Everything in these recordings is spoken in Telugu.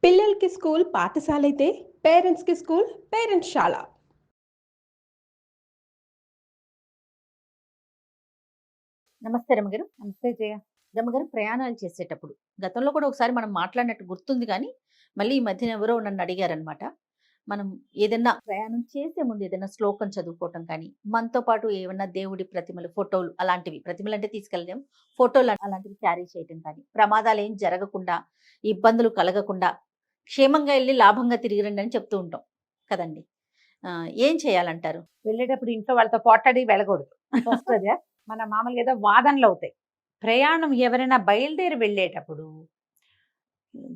పిల్లలకి స్కూల్ పాఠశాలైతే పేరెంట్స్‌కి స్కూల్ పేరెంట్స్‌శాల. నమస్తే రమగారు. నమస్తే జయ. రమగారు, ప్రయాణాలు చేసేటప్పుడు గతంలో కూడా ఒకసారి మనం మాట్లాడినట్టు గుర్తుంది కానీ, మళ్ళీ ఈ మధ్యన ఎవరో నన్ను అడిగారనమాట. మనం ఏదైనా ప్రయాణం చేసే ముందు ఏదైనా శ్లోకం చదువుకోవటం కానీ, మనతో పాటు ఏమన్నా దేవుడి ప్రతిమలు, ఫోటోలు అలాంటివి, ప్రతిమలు అంటే తీసుకెళ్ళలేం, ఫోటోలు అలాంటివి క్యారీ చేయటం కానీ, ప్రమాదాలు ఏం జరగకుండా, ఇబ్బందులు కలగకుండా, క్షేమంగా వెళ్ళి లాభంగా తిరిగి రండి అని చెప్తూ ఉంటాం కదండి. ఏం చేయాలంటారు? వెళ్ళేటప్పుడు ఇంట్లో వాళ్ళతో పోట్లాడి వెళ్ళకూడదు. ఫస్ట్ అదే. మన మామూలుగా ఏదో వాదనలు అవుతాయి. ప్రయాణం ఎవరైనా బయలుదేరి వెళ్ళేటప్పుడు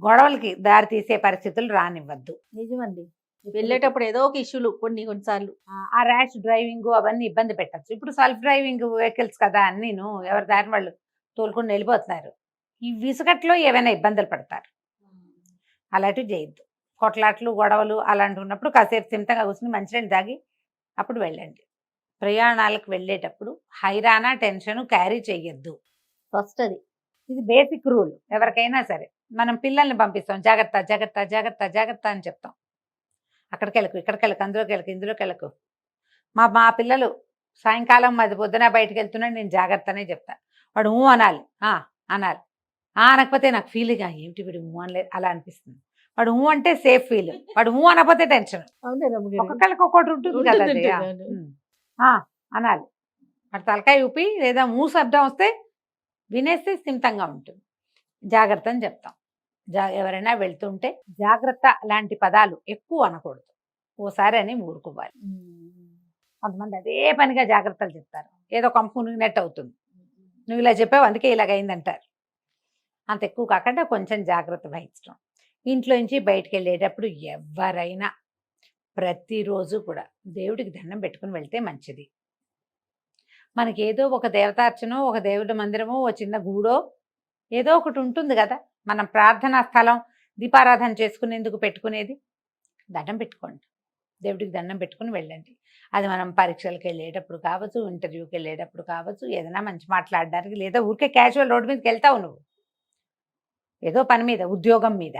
గొడవలకి దారి తీసే పరిస్థితులు రానివ్వద్దు. నిజమండి. వెళ్ళేటప్పుడు ఏదో ఒక ఇష్యూలు కొన్నిసార్లు ఆ ర్యాష్ డ్రైవింగ్ అవన్నీ ఇబ్బంది పెట్టచ్చు. ఇప్పుడు సెల్ఫ్ డ్రైవింగ్ వెహికల్స్ కదా అన్నీను, ఎవరి దారి వాళ్ళు తోలుకొని వెళ్ళిపోతున్నారు. ఈ విసుగట్లో ఏవైనా ఇబ్బందులు పడతారు. అలాంటివి చేయొద్దు. కొట్లాట్లు గొడవలు అలాంటివి ఉన్నప్పుడు కాసేపు సిమితంగా కూర్చుని మంచినీళ్ళు తాగి అప్పుడు వెళ్ళండి. ప్రయాణాలకు వెళ్ళేటప్పుడు హైరానా టెన్షన్ క్యారీ చేయొద్దు. ఫస్ట్ అది. ఇది బేసిక్ రూల్. ఎవరికైనా సరే మనం పిల్లల్ని పంపిస్తాం, జాగ్రత్త జాగ్రత్త జాగ్రత్త జాగ్రత్త అని చెప్తాం. అక్కడికి వెళ్ళకు, ఇక్కడికి వెళ్ళకు, అందులోకి వెళ్ళకు, ఇందులోకి వెళ్ళకు. మా పిల్లలు సాయంకాలం అది పొద్దున బయటకు వెళ్తున్నాడు, నేను జాగ్రత్తనే చెప్తా. వాడు ఊ అనాలి, అనాలి. అనకపోతే నాకు ఫీల్గా ఏమిటి వీడు ఊ అనలేదు అలా అనిపిస్తుంది. వాడు ఊ అంటే సేఫ్ ఫీల్, వాడు ఊ అనకపోతే టెన్షన్. ఒక్కొక్కరికి ఒక్కొక్కటి ఉంటుంది కదా జయ. అనాలి. వాడు తలకాయ ఊపి లేదా ఊ శబ్దం వస్తే వినేస్తే స్థిమితంగా ఉంటుంది. జాగ్రత్త అని చెప్తాం. ఎవరైనా వెళ్తుంటే జాగ్రత్త లాంటి పదాలు ఎక్కువ అనకూడదు. ఓసారి అని ఊరుకోవాలి. కొంతమంది అదే పనిగా జాగ్రత్తలు చెప్తారు, ఏదో కంపు మునిగినట్టు అవుతుంది. నువ్వు ఇలా చెప్పావు అందుకే ఇలాగైందంటారు. అంత ఎక్కువ కాకుండా కొంచెం జాగ్రత్త వహించడం. ఇంట్లో నుంచి బయటికి వెళ్ళేటప్పుడు ఎవరైనా ప్రతిరోజు కూడా దేవుడికి దండం పెట్టుకుని వెళ్తే మంచిది. మనకి ఏదో ఒక దేవతార్చనో, ఒక దేవుడి మందిరమో, ఓ చిన్న గూడో ఏదో ఒకటి ఉంటుంది కదా, మనం ప్రార్థనా స్థలం, దీపారాధన చేసుకునేందుకు పెట్టుకునేది. దండం పెట్టుకోండి, దేవుడికి దండం పెట్టుకుని వెళ్ళండి. అది మనం పరీక్షలకు వెళ్ళేటప్పుడు కావచ్చు, ఇంటర్వ్యూకి వెళ్ళేటప్పుడు కావచ్చు, ఏదైనా మంచి మాట్లాడడానికి, లేదా ఊరికే క్యాజువల్ రోడ్డు మీదకి వెళ్తావు నువ్వు ఏదో పని మీద, ఉద్యోగం మీద,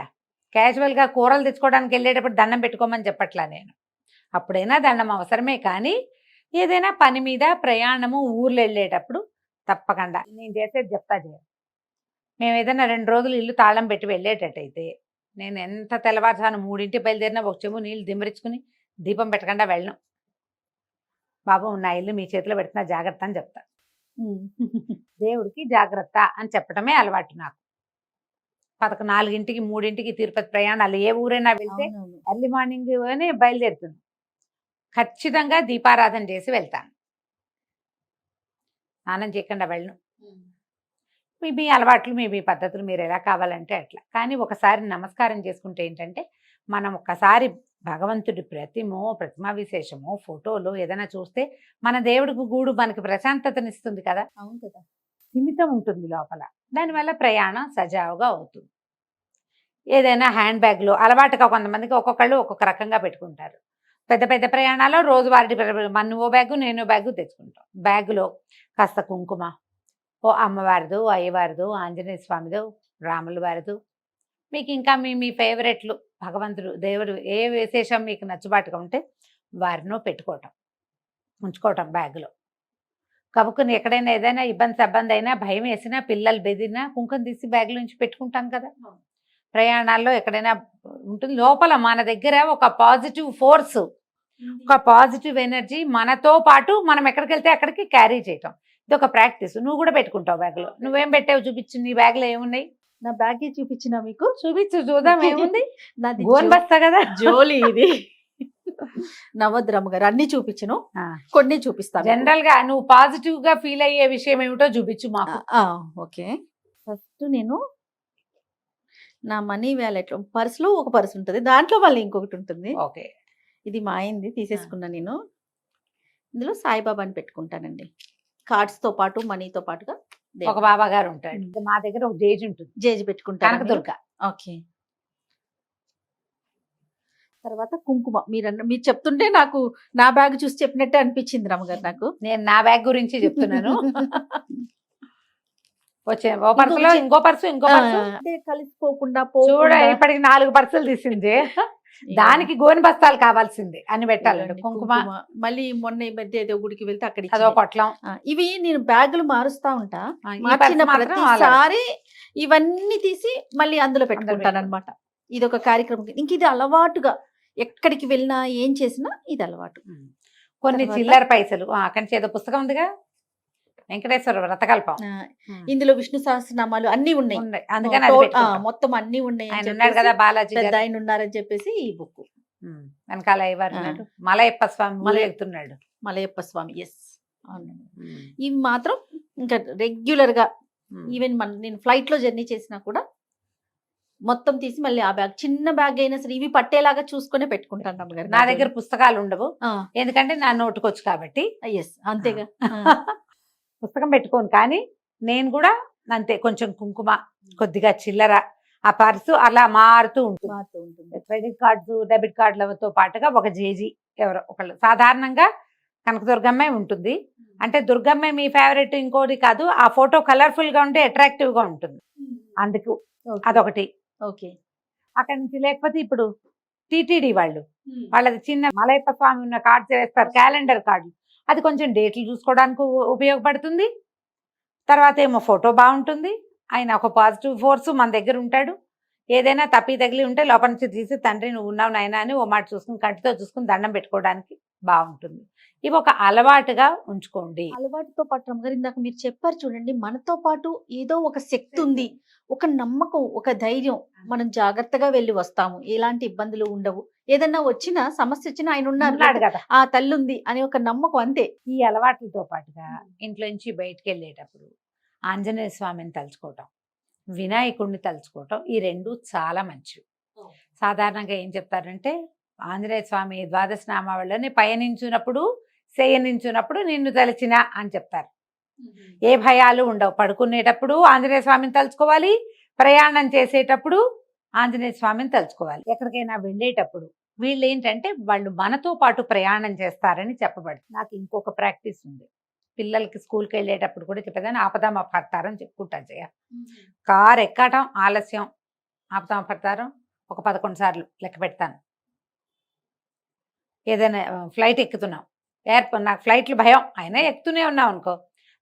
క్యాజువల్గా కూరలు తెచ్చుకోవడానికి వెళ్ళేటప్పుడు దండం పెట్టుకోమని చెప్పట్లా నేను. అప్పుడైనా దండం అవసరమే, కానీ ఏదైనా పని మీద ప్రయాణము ఊర్లు వెళ్ళేటప్పుడు తప్పకుండా నేను చేసేది చెప్తా చేయ. మేము ఏదైనా 2 రోజులు ఇల్లు తాళం పెట్టి వెళ్ళేటట్టయితే నేను ఎంత తెల్లవారుసాను 3ంటికి బయలుదేరినా ఒక చెంబు నీళ్ళు దిమ్మరించుకుని దీపం పెట్టకుండా వెళ్ళను. బాబు నా ఇల్లు మీ చేతిలో పెడుతున్నా జాగ్రత్త అని చెప్తా. దేవుడికి జాగ్రత్త అని చెప్పడమే అలవాటు నాకు. 4ంటికి 3ంటికి తిరుపతి ప్రయాణాలు, ఏ ఊరైనా వెళ్తే ఎర్లీ మార్నింగ్ బయలుదేరుతుంది. ఖచ్చితంగా దీపారాధన చేసి వెళ్తాను, స్నానం చేయకుండా వెళ్ళను. మీ అలవాట్లు, మీ పద్ధతులు మీరు ఎలా కావాలంటే అట్లా. కానీ ఒకసారి నమస్కారం చేసుకుంటే ఏంటంటే, మనం ఒక్కసారి భగవంతుడి ప్రతిమా విశేషమో, ఫోటోలో ఏదైనా చూస్తే మన దేవుడికి గూడు మనకి ప్రశాంతతనిస్తుంది కదా. అవును కదా. స్థిమితం ఉంటుంది లోపల. దానివల్ల ప్రయాణం సజావుగా అవుతుంది. ఏదైనా హ్యాండ్ బ్యాగ్లో అలవాటుగా కొంతమందికి ఒక్కొక్కళ్ళు ఒక్కొక్క రకంగా పెట్టుకుంటారు. పెద్ద పెద్ద ప్రయాణాల్లో రోజువారీ ఓ బ్యాగు నేను బ్యాగు తెచ్చుకుంటాం. బ్యాగులో కాస్త కుంకుమ, ఓ అమ్మవారిదో, అయ్యవారిదో, ఆంజనేయ స్వామిదో, రాముల వారిదో, మీకు ఇంకా మీ ఫేవరెట్లు, భగవంతుడు దేవుడు ఏ విశేషం మీకు నచ్చుబాటుగా ఉంటే వారినో ఉంచుకోవటం బ్యాగులో. కబుక్కుని ఎక్కడైనా ఏదైనా ఇబ్బంది అయినా, భయం వేసినా, పిల్లలు బెదిరినా కుంకుమ తీసి బ్యాగుల నుంచి పెట్టుకుంటాం కదా. ప్రయాణాల్లో ఎక్కడైనా ఉంటుంది లోపల మన దగ్గర ఒక పాజిటివ్ ఫోర్స్, ఒక పాజిటివ్ ఎనర్జీ మనతో పాటు మనం ఎక్కడికి వెళ్తే అక్కడికి క్యారీ చేయటం. ఇది ఒక ప్రాక్టీస్. నువ్వు కూడా పెట్టుకుంటావు బ్యాగ్లో. నువ్వేం పెట్టావు చూపించు, నీ బ్యాగ్లో ఏమున్నాయి? నా బ్యాగ్ చూపించిన మీకు, చూపించు చూద్దాం ఏముంది. నాది గోన్ బస్తా కదా జోలి ఇది. నవద్దు రమ్మగారు, అన్ని చూపించను, కొన్ని చూపిస్తాను. జనరల్ గా నువ్వు పాజిటివ్ గా ఫీల్ అయ్యే విషయం ఏమిటో చూపించు మాకు. ఓకే. ఫస్ట్ నేను నా మనీ వ్యాలెట్ పర్సులో ఒక పర్స్ ఉంటుంది, దాంట్లో మళ్ళీ ఇంకొకటి ఉంటుంది. ఓకే. ఇది మా అయింది, తీసేసుకున్నా నేను. ఇందులో సాయిబాబాని పెట్టుకుంటానండి, కార్డ్స్ తో పాటు మనీతో పాటుగా. ఒక బాబా గారు ఉంటాడు, మా దగ్గర ఒక జేజి ఉంటుంది, జేజి పెట్టుకుంటాను, కనకదుర్గ. ఓకే. తర్వాత కుంకుమ. మీరు చెప్తుంటే నాకు నా బ్యాగ్ చూసి చెప్పినట్టే అనిపించింది రమ్మగారు. నాకు నేను నా బ్యాగ్ గురించి చెప్తున్నాను. వచ్చే ఓ పర్సులో ఇంకో పర్సు అంటే కలిసిపోకుండా చూడ పోకుండా ఇప్పటికి 4 పర్సులు తీసింది. దానికి గోని బస్తాలు కావాల్సింది అన్ని పెట్టాలండి. ఇదిగోండి కుంకుమ మళ్ళీ మొన్న ఈ మధ్య ఏదో గుడికి వెళ్తే అక్కడ అదో ఇచ్చింది. పొట్లం. ఇవి నేను బ్యాగులు మారుస్తా ఉంటా. ఈ మార్చిన పర్సు మాత్రం ప్రతిసారి ఇవన్నీ తీసి మళ్ళీ అందులో పెట్టుకుంటాను అనమాట. ఇది ఒక కార్యక్రమం. ఇంక ఇది అలవాటుగా ఎక్కడికి వెళ్ళినా ఏం చేసినా ఇది అలవాటు. కొన్ని తర్వాత? చిల్లర పైసలు అక్కడి నుంచి ఏదో పుస్తకం ఉందిగా, వెంకటేశ్వర వ్రతకల్పం. ఇందులో విష్ణు సహస్రనామాలు అన్నీ ఉన్నాయి. ఉన్నాయి. అందుకని అది పెట్టుకుంటాం. మొత్తం అన్ని ఉన్నాయి అని ఆయన ఉన్నాడు చెప్పేసి, కదా బాలాజీ పెద్ద గారు. ఆయన ఉన్నారని చెప్పేసి ఈ బుక్. వెనకాల ఇవ్వరు మలయప్ప స్వామి మలయ- ఎక్కుతున్నాడు. మలయప్ప స్వామి. ఎస్, అవునండి. ఇవి మాత్రం ఇంకా రెగ్యులర్ గా ఈవెన్ నేను ఫ్లైట్ లో జర్నీ చేసినా కూడా మొత్తం తీసి మళ్ళీ ఆ బ్యాగ్, చిన్న బ్యాగ్ అయినా సరే ఇవి పట్టేలాగా చూసుకునే పెట్టుకుంటాను అమ్మగారు. నా దగ్గర పుస్తకాలు ఉండవు, ఎందుకంటే నా నోటుకొచ్చు కాబట్టి. ఎస్, అంతేగా. పుస్తకం పెట్టుకోను, కానీ నేను కూడా అంతే, కొంచెం కుంకుమ, కొద్దిగా చిల్లర, ఆ పర్సు అలా మారుతూ ఉంటుంది. మారుతూ ఉంటుంది. క్రెడిట్ కార్డ్స్, డెబిట్ కార్డులతో పాటుగా ఒక జేజీ ఎవరో ఒకళ్ళు, సాధారణంగా కనకదుర్గమ్మే ఉంటుంది. అంటే దుర్గమ్మే మీ ఫేవరెట్ ఇంకోటి కాదు, ఆ ఫోటో కలర్ఫుల్ గా ఉంటే అట్రాక్టివ్ గా ఉంటుంది, అందుకు అదొకటి. ఓకే. అక్కడి నుంచి లేకపోతే ఇప్పుడు టీటీడీ వాళ్ళది చిన్న మలయప్ప స్వామి ఉన్న కార్డ్స్ వేస్తారు, క్యాలెండర్ కార్డులు. అది కొంచెం డేట్లు చూసుకోవడానికి ఉపయోగపడుతుంది. తర్వాత ఏమో ఫోటో బాగుంటుంది, ఆయన ఒక పాజిటివ్ ఫోర్స్ మన దగ్గర ఉంటాడు. ఏదైనా తప్పి తగిలి ఉంటే లోపల నుంచి తీసి తండ్రి నువ్వు ఉన్నావు నాయనా అని ఓ మాట చూసుకుని కంటితో చూసుకుని దండం పెట్టుకోవడానికి బాగుంటుంది. ఇవి ఒక అలవాటుగా ఉంచుకోండి. అలవాటుతో పాటు అమ్మగారు ఇందాక మీరు చెప్పారు చూడండి, మనతో పాటు ఏదో ఒక శక్తి ఉంది, ఒక నమ్మకం, ఒక ధైర్యం. మనం జాగ్రత్తగా వెళ్ళి వస్తాము, ఎలాంటి ఇబ్బందులు ఉండవు. ఏదన్నా వచ్చినా సమస్య వచ్చినా ఆయన ఉన్నాడు ఉన్నారు, కదా. ఆ తల్లి ఉంది అనే ఒక నమ్మకం, అంతే. ఈ అలవాట్లతో పాటుగా ఇంట్లో నుంచి బయటికి వెళ్ళేటప్పుడు ఆంజనేయ స్వామిని తలుచుకోవటం, వినాయకుడిని తలుచుకోవటం, ఈ రెండు చాలా మంచివి. సాధారణంగా ఏం చెప్తారంటే ఆంజనేయ స్వామి ద్వాదశ నామావళిలోనే పయనించున్నప్పుడు శయనించున్నప్పుడు నిన్ను తలచిన అని చెప్తారు. ఏ భయాలు ఉండవు. పడుకునేటప్పుడు ఆంజనేయ స్వామిని తలుచుకోవాలి, ప్రయాణం చేసేటప్పుడు ఆంజనేయ స్వామిని తలుచుకోవాలి. ఎక్కడికైనా వెళ్ళేటప్పుడు వీళ్ళు ఏంటంటే వాళ్ళు మనతో పాటు ప్రయాణం చేస్తారని చెప్పబడుతుంది. నాకు ఇంకొక ప్రాక్టీస్ ఉంది, పిల్లలకి స్కూల్కి వెళ్ళేటప్పుడు కూడా చెప్పేదాన్ని ఆపదామ పడతారని చెప్పుకుంటాను. జయ కారు ఎక్కటం ఆలస్యం, ఆపదామ పడతారం ఒక 11 సార్లు లెక్క పెడతాను. ఏదైనా ఫ్లైట్ ఎక్కుతున్నాం, నాకు ఫ్లైట్లు భయం అయినా ఎక్కుతూనే ఉన్నాం అనుకో,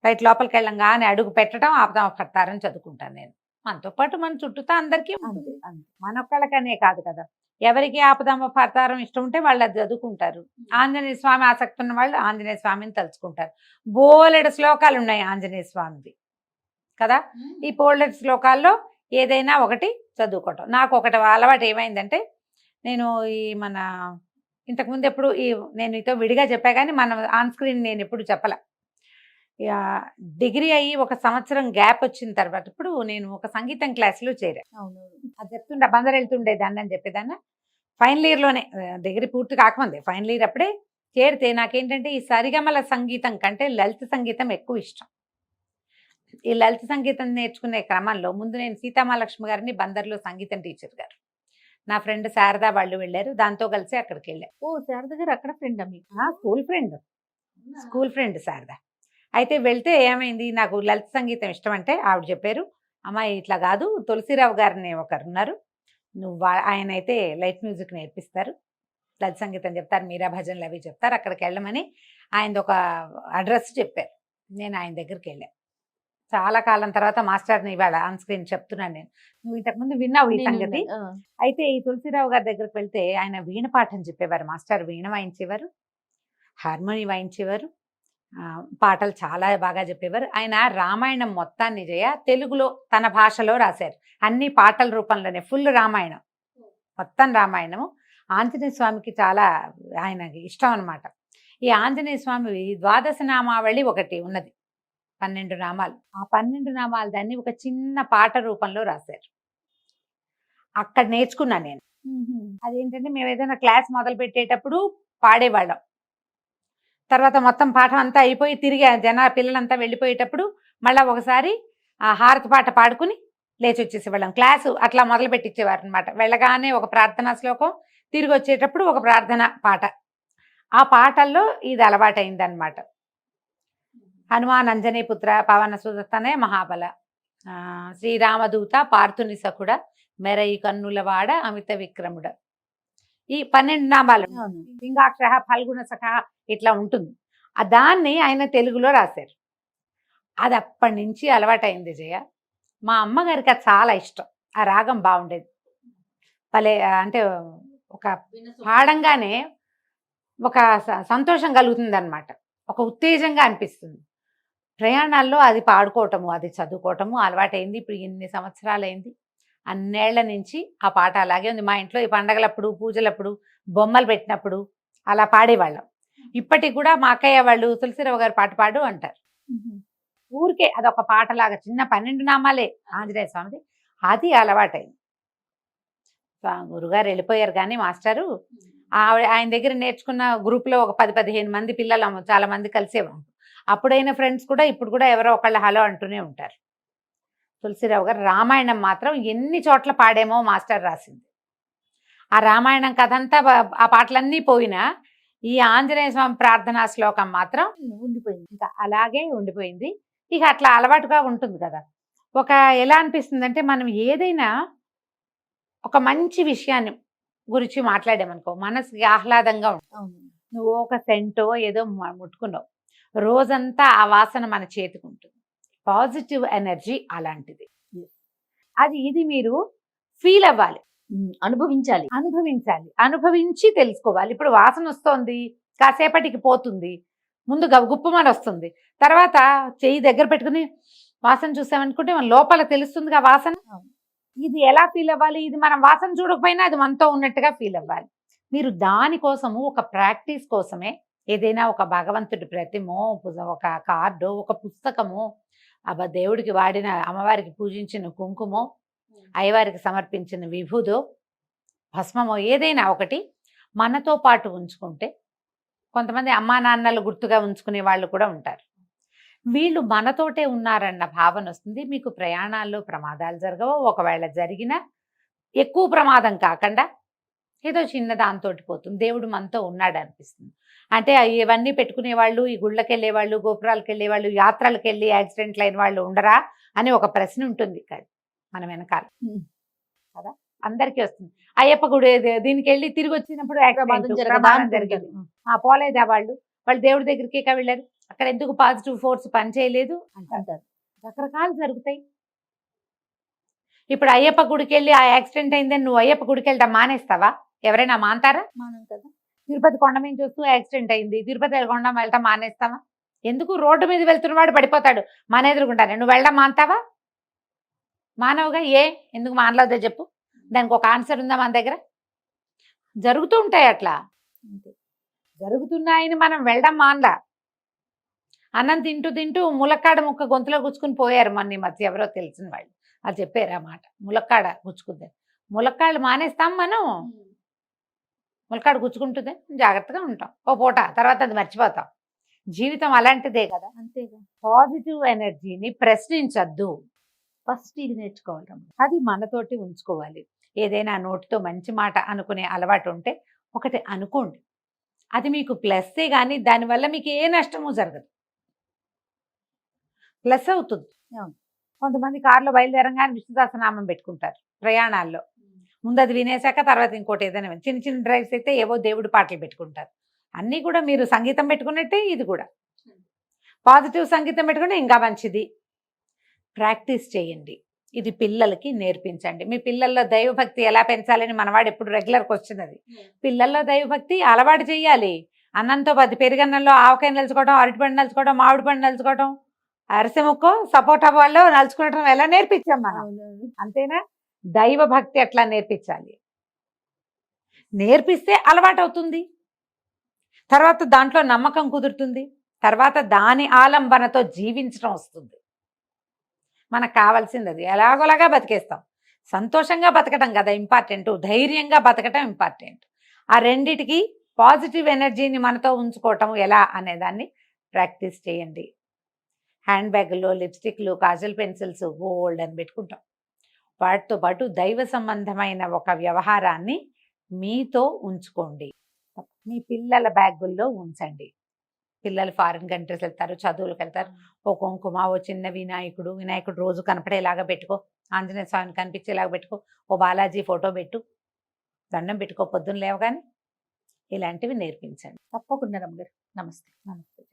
ఫ్లైట్ లోపలికి వెళ్ళంగానే అడుగు పెట్టడం ఆపదామ పడతారని చదువుకుంటాను నేను. మనతో పాటు మన చుట్టూతో అందరికీ ఉంటుంది, మనొక్కళ్ళకనే కాదు కదా. ఎవరికి ఆపదామ పడతారం ఇష్టం ఉంటే వాళ్ళు అది చదువుకుంటారు. ఆంజనేయ స్వామి ఆసక్తి ఉన్న వాళ్ళు ఆంజనేయ స్వామిని తలుచుకుంటారు. బోలెడు శ్లోకాలు ఉన్నాయి ఆంజనేయ స్వామిది కదా. ఈ బోలెడు శ్లోకాల్లో ఏదైనా ఒకటి చదువుకోవటం. నాకు ఒకటి అలవాటు ఏమైందంటే, నేను ఈ మన ఇంతకుముందు ఎప్పుడు నేను మీతో విడిగా చెప్పా కానీ మన ఆన్ స్క్రీన్ నేను ఎప్పుడు చెప్పలే. డిగ్రీ అయ్యి 1 సంవత్సరం గ్యాప్ వచ్చిన తర్వాత ఇప్పుడు నేను ఒక సంగీతం క్లాసులో చేరా. అది చెప్తుండే బందరు వెళ్తుండేదాన్ని అని చెప్పేదాన్ని. ఫైనల్ ఇయర్లోనే, డిగ్రీ పూర్తి కాకముందే ఫైనల్ ఇయర్ అప్పుడే చేరితే నాకేంటంటే ఈ సరిగమల సంగీతం కంటే లలిత సంగీతం ఎక్కువ ఇష్టం. ఈ లలిత సంగీతం నేర్చుకునే క్రమంలో ముందు నేను సీతామహాలక్ష్మి గారిని బందర్లో సంగీతం టీచర్ గారు, నా ఫ్రెండ్ శారదా వాళ్ళు వెళ్ళారు, దాంతో కలిసి అక్కడికి వెళ్ళారు. ఓ, శారద గారు అక్కడ ఫ్రెండ్ మీకు? School friend Sharada. అయితే వెళ్తే ఏమైంది, నాకు లలిత సంగీతం ఇష్టం అంటే ఆవిడ చెప్పారు, అమ్మాయి ఇట్లా కాదు, తులసిరావు గారిని ఒకరు ఉన్నారు, నువ్వు ఆయన అయితే లైట్ మ్యూజిక్ నేర్పిస్తారు, లలిత సంగీతం చెప్తారు, మీరా భజనలు అవి చెప్తారు, అక్కడికి వెళ్ళమని ఆయనది ఒక అడ్రస్ చెప్పారు. నేను ఆయన దగ్గరికి వెళ్ళాను. చాలా కాలం తర్వాత మాస్టర్ని ఇవాళ ఆన్ స్క్రీన్ చెప్తున్నాను నేను. నువ్వు ఇంతకుముందు విన్నావు ఈ సంగతి. అయితే ఈ తులసిరావు గారి దగ్గరికి వెళ్తే ఆయన వీణ పాఠం చెప్పేవారు. మాస్టర్ వీణ వాయించేవారు, హార్మోని వాయించేవారు, పాటలు చాలా బాగా చెప్పేవారు. ఆయన రామాయణం మొత్తాన్ని తెలుగులో తన భాషలో రాశారు, అన్ని పాటల రూపంలోనే, ఫుల్ రామాయణం, మొత్తం రామాయణము. ఆంజనేయ స్వామికి చాలా ఆయనకి ఇష్టం అనమాట. ఈ ఆంజనేయ స్వామి ద్వాదశ నామావళి ఒకటి ఉన్నది, 12 నామాలు. ఆ 12 నామాలు దాన్ని ఒక చిన్న పాట రూపంలో రాశారు. అక్కడ నేర్చుకున్నాను నేను. అదేంటంటే మేము ఏదైనా క్లాస్ మొదలు పెట్టేటప్పుడు పాడేవాళ్ళం, తర్వాత మొత్తం పాఠం అంతా అయిపోయి తిరిగి పిల్లలంతా వెళ్ళిపోయేటప్పుడు మళ్ళీ ఒకసారి ఆ హారతి పాట పాడుకుని లేచి వచ్చేసేవాళ్ళం. క్లాసు అట్లా మొదలు పెట్టించేవారు అనమాట. వెళ్ళగానే ఒక ప్రార్థనా శ్లోకం, తిరిగి వచ్చేటప్పుడు ఒక ప్రార్థన పాట. ఆ పాటల్లో ఇది అలవాటైందనమాట. హనుమాన్ అంజనీ పుత్ర పవన సుదత్తనే మహాబల, శ్రీరామదూత పార్థుని సఖుడ మెరయి కన్నులవాడ అమిత విక్రముడ. ఈ 12 నామాలు అవును. లింగాక్ష ఫల్గుణ సఖ ఇట్లా ఉంటుంది. దాన్ని ఆయన తెలుగులో రాశారు. అది అప్పటి నుంచి అలవాటైంది జయ. మా అమ్మగారికి అది చాలా ఇష్టం. ఆ రాగం బాగుండేది. భలే అంటే ఒక పాడంగానే ఒక సంతోషం కలుగుతుంది అనమాట. ఒక ఉత్తేజంగా అనిపిస్తుంది. ప్రయాణాల్లో అది పాడుకోవటము, అది చదువుకోవటము అలవాటైంది. ఇప్పుడు ఇన్ని సంవత్సరాలైంది. అన్నేళ్ల నుంచి ఆ పాట అలాగే ఉంది. మా ఇంట్లో ఈ పండగలప్పుడు, పూజలప్పుడు, బొమ్మలు పెట్టినప్పుడు అలా పాడేవాళ్ళం. ఇప్పటికి కూడా మా అక్కయ్య వాళ్ళు తులసిరావు గారు పాట పాడు అంటారు. ఊరికే అదొక పాటలాగా చిన్న 12 నామాలే ఆంజనేయ స్వామిది. అది అలవాటైంది. గురుగారు వెళ్ళిపోయారు కానీ మాస్టరు ఆయన దగ్గర నేర్చుకున్న గ్రూప్లో ఒక 10-15 మంది పిల్లలు చాలా మంది కలిసేవాళ్ళు. అప్పుడైన ఫ్రెండ్స్ కూడా ఇప్పుడు కూడా ఎవరో ఒకళ్ళు హలో అంటూనే ఉంటారు. తులసిరావు గారు రామాయణం మాత్రం ఎన్ని చోట్ల పాడేమో మాస్టర్ రాసింది. ఆ రామాయణం కథ అంతా ఆ పాటలన్నీ పోయినా ఈ ఆంజనేయ స్వామి ప్రార్థనా శ్లోకం మాత్రం ఉండిపోయింది. ఇంకా అలాగే ఉండిపోయింది. ఇక అట్లా అలవాటుగా ఉంటుంది కదా. ఒక ఎలా అనిపిస్తుంది అంటే మనం ఏదైనా ఒక మంచి విషయాన్ని గురించి మాట్లాడామనుకో మనసుకి ఆహ్లాదంగా ఉంటుంది. అవును. నువ్వు ఒక సెంటో ఏదో ముట్టుకున్నావు, రోజంతా ఆ వాసన మన చేతికి ఉంటుంది. పాజిటివ్ ఎనర్జీ అలాంటిది. ఇది మీరు ఫీల్ అవ్వాలి, అనుభవించాలి. అనుభవించి తెలుసుకోవాలి. ఇప్పుడు వాసన వస్తోంది, కాసేపటికి పోతుంది, ముందు గుప్పమని వస్తుంది, తర్వాత చెయ్యి దగ్గర పెట్టుకుని వాసన చూసామనుకుంటే మన లోపల తెలుస్తుందిగా వాసన. ఇది ఎలా ఫీల్ అవ్వాలి? ఇది మనం వాసన చూడకపోయినా అది మనతో ఉన్నట్టుగా ఫీల్ అవ్వాలి. మీరు దానికోసము ఒక ప్రాక్టీస్ కోసమే ఏదైనా ఒక భగవంతుడి ప్రతిమో, ఒక కార్డో, ఒక పుస్తకమో, దేవుడికి వాడిన అమ్మవారికి పూజించిన కుంకుమో, అయ్యవారికి సమర్పించిన విభూదో, భస్మమో ఏదైనా ఒకటి మనతో పాటు ఉంచుకుంటే, కొంతమంది అమ్మా నాన్నలు గుర్తుగా ఉంచుకునే వాళ్ళు కూడా ఉంటారు. వీళ్ళు మనతోటే ఉన్నారన్న భావన వస్తుంది. మీకు ప్రయాణాల్లో ప్రమాదాలు జరగవు. ఒకవేళ జరిగినా ఎక్కువ ప్రమాదం కాకుండా ఏదో చిన్న దాంతో పోతుంది. దేవుడు మనతో ఉన్నాడు అనిపిస్తుంది. అంటే ఇవన్నీ పెట్టుకునే వాళ్ళు, ఈ గుళ్ళకి వెళ్ళే వాళ్ళు, గోపురాలకు వెళ్ళే వాళ్ళు, యాత్రలకు వెళ్ళి యాక్సిడెంట్లు అయిన వాళ్ళు ఉండరా అని ఒక ప్రశ్న ఉంటుంది కాదు మన వెనకాల కదా. అందరికీ వస్తుంది. అయ్యప్ప గుడి దీనికి వెళ్ళి తిరిగి వచ్చినప్పుడు ప్రమాదం జరిగింది. పోలేదా వాళ్ళు దేవుడి దగ్గరికి వెళ్ళారు, అక్కడ ఎందుకు పాజిటివ్ ఫోర్స్ పనిచేయలేదు అంటారు. రకరకాలు జరుగుతాయి. ఇప్పుడు అయ్యప్ప గుడికి వెళ్ళి ఆ యాక్సిడెంట్ అయిందని నువ్వు అయ్యప్ప గుడికి వెళ్ళడం మానేస్తావా? ఎవరైనా మానతారా? మానం కదా. తిరుపతి కొండ మీద చూస్తూ యాక్సిడెంట్ అయింది, తిరుపతి కొండ వెళ్ళటం మానేస్తావా? ఎందుకు? రోడ్డు మీద వెళ్తున్నవాడు పడిపోతాడు, మన ఎదురుకుంటానే నువ్వు వెళ్ళడం మానతావా? మానవుగా ఎందుకు మానలేదో చెప్పు. దానికి ఒక ఆన్సర్ ఉందా మన దగ్గర? జరుగుతూ ఉంటాయి అట్లా. జరుగుతున్నాయని మనం వెళ్ళడం మానలా. అన్నం తింటూ తింటూ ములక్కాడ ముక్క గొంతులో గుచ్చుకుని పోయారు మొన్న ఈ మధ్య ఎవరో తెలిసిన వాళ్ళు. అది చెప్పారు ఆ మాట, ములక్కాడ గుచ్చుకుంది. ములక్కాళ్ళు మానేస్తాం మనం? ములక్కాడ గుచ్చుకుంటుంది, జాగ్రత్తగా ఉంటాం ఓ పూట, తర్వాత అది మర్చిపోతాం. జీవితం అలాంటిదే కదా. అంతేగా. పాజిటివ్ ఎనర్జీని ప్రశ్నించద్దు. ఫస్ట్ ఇది నేర్చుకోవాలి. అది మనతోటి ఉంచుకోవాలి. ఏదైనా నోటితో మంచి మాట అనుకునే అలవాటు ఉంటే ఒకటి అనుకోండి, అది మీకు ప్లస్సే. కానీ దానివల్ల మీకు ఏ నష్టము జరగదు, ప్లస్ అవుతుంది. కొంతమంది కారులో బయలుదేరంగానే విష్ణు సహస్రనామం పెట్టుకుంటారు ప్రయాణాల్లో. ముందు అది వినేశాక తర్వాత ఇంకోటి ఏదైనా చిన్న చిన్న డ్రైవ్స్ అయితే ఏవో దేవుడి పాటలు పెట్టుకుంటారు. అన్నీ కూడా మీరు సంగీతం పెట్టుకున్నట్టే ఇది కూడా పాజిటివ్ సంగీతం పెట్టుకుంటే ఇంకా మంచిది. ప్రాక్టీస్ చేయండి, ఇది పిల్లలకి నేర్పించండి. మీ పిల్లల్లో దైవభక్తి ఎలా పెంచాలని మనవాడు ఎప్పుడు రెగ్యులర్ క్వశ్చన్ అది. పిల్లల్లో దైవభక్తి అలవాటు చేయాలి. అన్నంతో పెరుగన్నంలో ఆవకాయ నలుచుకోవడం, అరటిపండు నలుచుకోవడం, మామిడి పండు నలుచుకోవడం, అరిసె ముక్కో సపోటా వాళ్ళు నలుచుకోవడం ఎలా నేర్పించాం మనం, అంతేనా? దైవభక్తి అట్లా నేర్పించాలి. నేర్పిస్తే అలవాటు అవుతుంది, తర్వాత దాంట్లో నమ్మకం కుదురుతుంది, తర్వాత దాని ఆలంబనతో జీవించడం వస్తుంది. మనకు కావాల్సింది అది. ఎలాగోలాగా బతికేస్తాం, సంతోషంగా బతకటం కదా ఇంపార్టెంట్, ధైర్యంగా బతకటం ఇంపార్టెంట్. ఆ రెండిటికి పాజిటివ్ ఎనర్జీని మనతో ఉంచుకోవటం ఎలా అనేదాన్ని ప్రాక్టీస్ చేయండి. హ్యాండ్ బ్యాగుల్లో లిప్స్టిక్లు, కాజల్ పెన్సిల్స్ గోల్డ్ అని పెట్టుకుంటాం. వాటితో పాటు దైవ సంబంధమైన ఒక వ్యవహారాన్ని మీతో ఉంచుకోండి, మీ పిల్లల బ్యాగుల్లో ఉంచండి. పిల్లలు ఫారిన్ కంట్రీస్ వెళ్తారు, చదువులకు వెళ్తారు. ఓ కుంకుమ, ఓ చిన్న వినాయకుడు, వినాయకుడు రోజు కనపడేలాగా పెట్టుకో, ఆంజనేయ స్వామిని కనిపించేలాగా పెట్టుకో, ఓ బాలాజీ ఫోటో పెట్టు, దండం పెట్టుకో పొద్దున్న లేవగానే. ఇలాంటివి నేర్పించండి. తప్పకుండా రమ్మగారు. నమస్తే. నమస్తే.